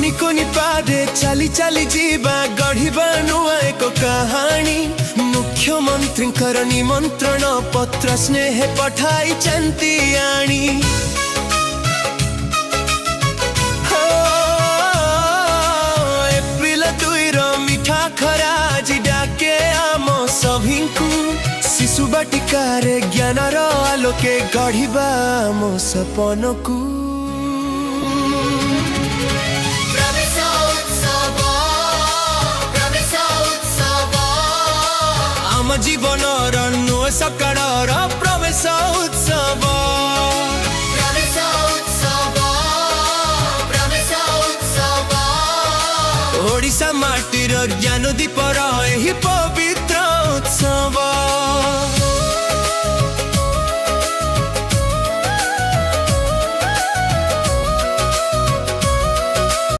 कोनी कोनी पादे चली चली जीवा गढ़िबा नुआ एक कहानी। मुख्यमंत्री निमंत्रण पत्र स्नेह पठाई चंती आनी। एप्रिल 2 मिठा खरा आज डाके आम सभी को। शिशु बाटिकार ज्ञानर आलोके गढ़िबा आम सपन को। आम जीवन नुआ सकाळर प्रवेश उत्सव। ओडिशा माटीर ज्ञान दीपर एही पवित्र उत्सव।